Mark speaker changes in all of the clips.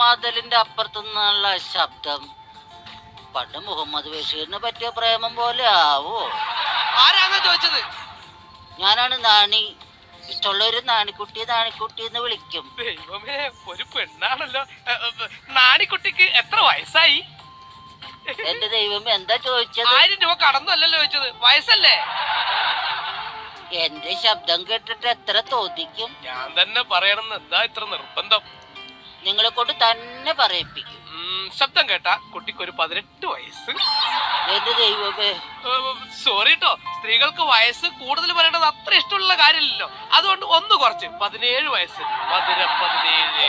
Speaker 1: മതിലിന്റെ അപ്പുറത്തുനിന്നുള്ള ശബ്ദം പണ്ട് മുഹമ്മദ് ബഷീറിന് പറ്റിയ പ്രേമം പോലെ ആവോ?
Speaker 2: ആരാന്നാ ചോദിച്ചത്?
Speaker 1: ഞാനാണ് നാണി. ഇഷ്ടമുള്ളൊരു നാണിക്കുട്ടി നാണിക്കുട്ടി എന്ന് വിളിക്കും.
Speaker 2: ദൈവമേ, ഒരു പെണ്ണാണല്ലോ. നാണിക്കുട്ടിക്ക് എത്ര വയസ്സായി?
Speaker 1: എന്റെ ദൈവമേ, എന്താ ചോദിച്ചത്?
Speaker 2: 1000 രൂപ കടന്നല്ലല്ലോ ചോദിച്ചത്, വയസ്സല്ലേ?
Speaker 1: എന്റെ ശബ്ദം കേട്ടിട്ട് എത്ര തോന്നിക്കും?
Speaker 2: ഞാൻ തന്നെ പറയണമെന്ന് എന്താ ഇത്ര നിർബന്ധം?
Speaker 1: നിങ്ങളെ കൊണ്ട് തന്നെ പറയിപ്പിക്കും.
Speaker 2: ശബ്ദം കേട്ടാ കുട്ടിക്ക് ഒരു 18 വയസ്സ്.
Speaker 1: എന്റെ ദൈവമേ,
Speaker 2: സോറി ട്ടോ, സ്ത്രീകൾക്ക് വയസ്സ് കൂടുതൽ പറയേണ്ടത് അത്ര ഇഷ്ടമുള്ള കാര്യമില്ലല്ലോ. അതുകൊണ്ട് ഒന്ന് കുറച്ച് 17 വയസ്സ്. 17.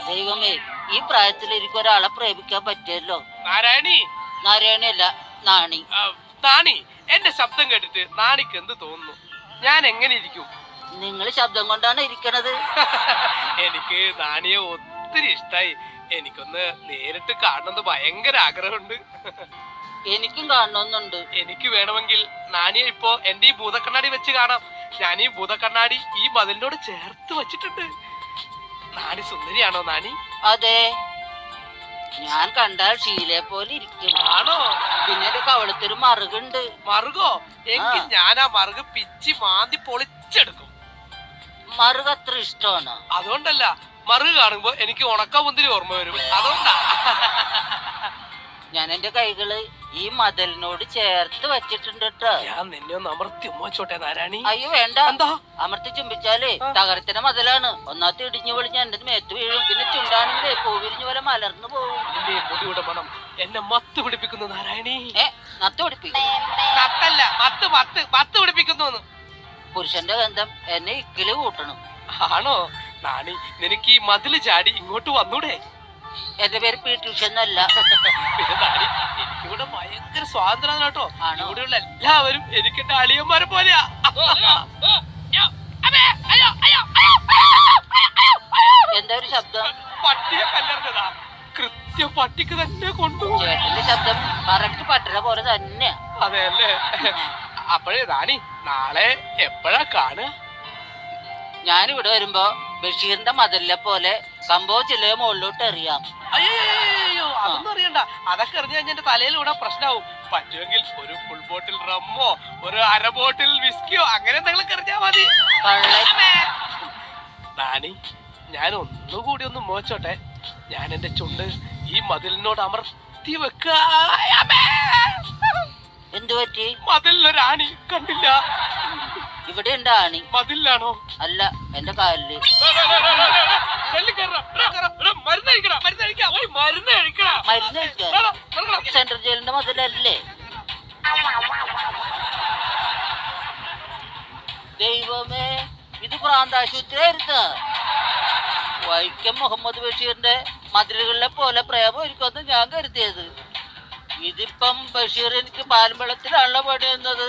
Speaker 1: ദൈവമേ, ഈ പ്രായത്തിൽ എനിക്ക് ഒരാളെ പ്രേമിക്കാൻ പറ്റിയല്ലോ.
Speaker 2: നാരായണി.
Speaker 1: നാരായണിയല്ല, നാണി.
Speaker 2: നാണി, എന്റെ ശബ്ദം കേട്ടിട്ട് നാണിക്ക് എന്ത് തോന്നുന്നു? ഞാൻ എങ്ങനെ ഇരിക്കും?
Speaker 1: നിങ്ങൾ ശബ്ദം കൊണ്ടാണ് ഇരിക്കണത്.
Speaker 2: എനിക്ക് നാണിയെ ഒത്തിരി ഇഷ്ടായി. എനിക്കൊന്ന് നേരിട്ട് കാണണമെന്ന് ഭയങ്കര ആഗ്രഹമുണ്ട്.
Speaker 1: എനിക്കും കാണണമെന്നുണ്ട്.
Speaker 2: എനിക്ക് വേണമെങ്കിൽ നാണിയെ ഇപ്പോ എന്റെ ഈ ഭൂതക്കണ്ണാടി വെച്ച് കാണാം. ഞാൻ ഈ ഭൂതക്കണ്ണാടി ഈ മതിലിനോട് ചേർത്ത് വെച്ചിട്ടുണ്ട്. നാണി സുന്ദരിയാണോ നാണി?
Speaker 1: അതെ, ഞാൻ കണ്ടാൽ ഷീലയെ പോലെ ഇരിക്കും.
Speaker 2: ആണോ?
Speaker 1: പിന്നെ എന്റെ കവളത്തൊരു മറുകുണ്ട്.
Speaker 2: മറുകോ? എങ്കിൽ ഞാൻ ആ മറുക് പിച്ചി മാന്തി പൊളിച്ചെടുക്കും.
Speaker 1: മറുക് അത്ര ഇഷ്ടമാണ്.
Speaker 2: അതുകൊണ്ടല്ല, മറുക് കാണുമ്പോ എനിക്ക് ഉണക്കമുന്തിരി ഓർമ്മ വരും. അതുകൊണ്ടാ.
Speaker 1: ഞാൻ എന്റെ കൈകള് ഈ മതിലിനോട് ചേർത്ത് വെച്ചിട്ടുണ്ട് കേട്ടോ.
Speaker 2: ഞാൻ നിന്നെ ഒന്ന് അമർത്തി ഉമ്മച്ചോട്ടെ നാരായണി.
Speaker 1: അയ്യോ വേണ്ട.
Speaker 2: എന്താ?
Speaker 1: അമർത്തി ചുംബിച്ചാലേ തകരത്തിന്റെ മതിലാണ്. ഒന്നാമത്തെ ഇടിഞ്ഞു പൊളിഞ്ഞ എന്റെ മേത്ത് വീഴും. പിന്നെ ചുണ്ടാണെങ്കിലേ പൂവിരിഞ്ഞ പോലെ മലർന്നു പോകും.
Speaker 2: നിന്റെ മുടിയുടെ മണം എന്നെ മത്ത് പിടിപ്പിക്കുന്നു നാരായണി.
Speaker 1: നത്ത് പിടിപ്പിക്കും?
Speaker 2: നത്തല്ല, മത്ത് പിടിപ്പിക്കുന്നു.
Speaker 1: പുരുഷന്റെ ഗന്ധം എന്നെ ഇക്കില് കൂട്ടണം.
Speaker 2: ആണോ? നാണി, നിനക്ക് ഈ മതില് ചാടി ഇങ്ങോട്ട് വന്നൂടെ?
Speaker 1: എന്റെ പേര് പി ട്യൂഷനല്ല.
Speaker 2: പിന്നെ നാണി, എനിക്കിവിടെ ഭയങ്കര സ്വാതന്ത്ര്യം കേട്ടോ. ഇവിടെയുള്ള എല്ലാവരും എനിക്ക് എന്റെ അളിയന്മാരെ പോലെയാ.
Speaker 1: എന്താ ഒരു ശബ്ദം?
Speaker 2: പട്ടിയെ കല്ലെറിഞ്ഞതാ. കൃത്യം പട്ടിക്ക് തന്നെ കൊണ്ടു.
Speaker 1: ചേട്ടന്റെ ശബ്ദം കറക്റ്റ് പട്ടര പോലെ തന്നെയാ.
Speaker 2: അതെയല്ലേ? അപ്പോഴേ നാണി, നാളെ എപ്പോഴാ കാണുക?
Speaker 1: ഞാനിവിടെ വരുമ്പോ ബഷീറിന്റെ മതിലിനെ പോലെ സംഭവം ചില മുകളിലോട്ട് എറിയാം.
Speaker 2: അയ്യോ, അതൊന്നും അറിയണ്ട. അതൊക്കെ എറിഞ്ഞു കഴിഞ്ഞാൽ എന്റെ തലയിൽ ഇവിടെ പ്രശ്നമാവും. പറ്റുമെങ്കിൽ ഒരു ഫുൾ ബോട്ടിൽ റമ്മോ ഒരു അര ബോട്ടിൽ വിസ്കിയോ അങ്ങനെ എന്തെങ്കിലും എറിഞ്ഞാ മതി. നാണി, ഞാൻ ഒന്നുകൂടി ഒന്ന് മോച്ചോട്ടെ. ഞാൻ എന്റെ ചുണ്ട് ഈ മതിലിനോട് അമർത്തി വെക്ക.
Speaker 1: എന്തു പറ്റി?
Speaker 2: മതിലൊരാണി കണ്ടില്ല.
Speaker 1: ഇവിടെ ഉണ്ട് ആണി.
Speaker 2: മതിലാണോ?
Speaker 1: അല്ല, എന്റെ കാലില്. മരുന്ന് കഴിക്കാം. സെൻട്രൽ ജയിലിന്റെ മതിലല്ലേ? ദൈവമേ, ഇത് പ്രാന്താശുപത്രി ആയിരുന്നു. വൈക്കം മുഹമ്മദ് ബഷീറിന്റെ മതിലുകളിലെ പോലെ പ്രേമം ഒരുക്കൊന്ന് ഞാൻ കരുതിയത്. ഇതിപ്പം ബഷീർ എനിക്ക് പാലും വെള്ളത്തിലാണല്ലോ പണിയുന്നത്.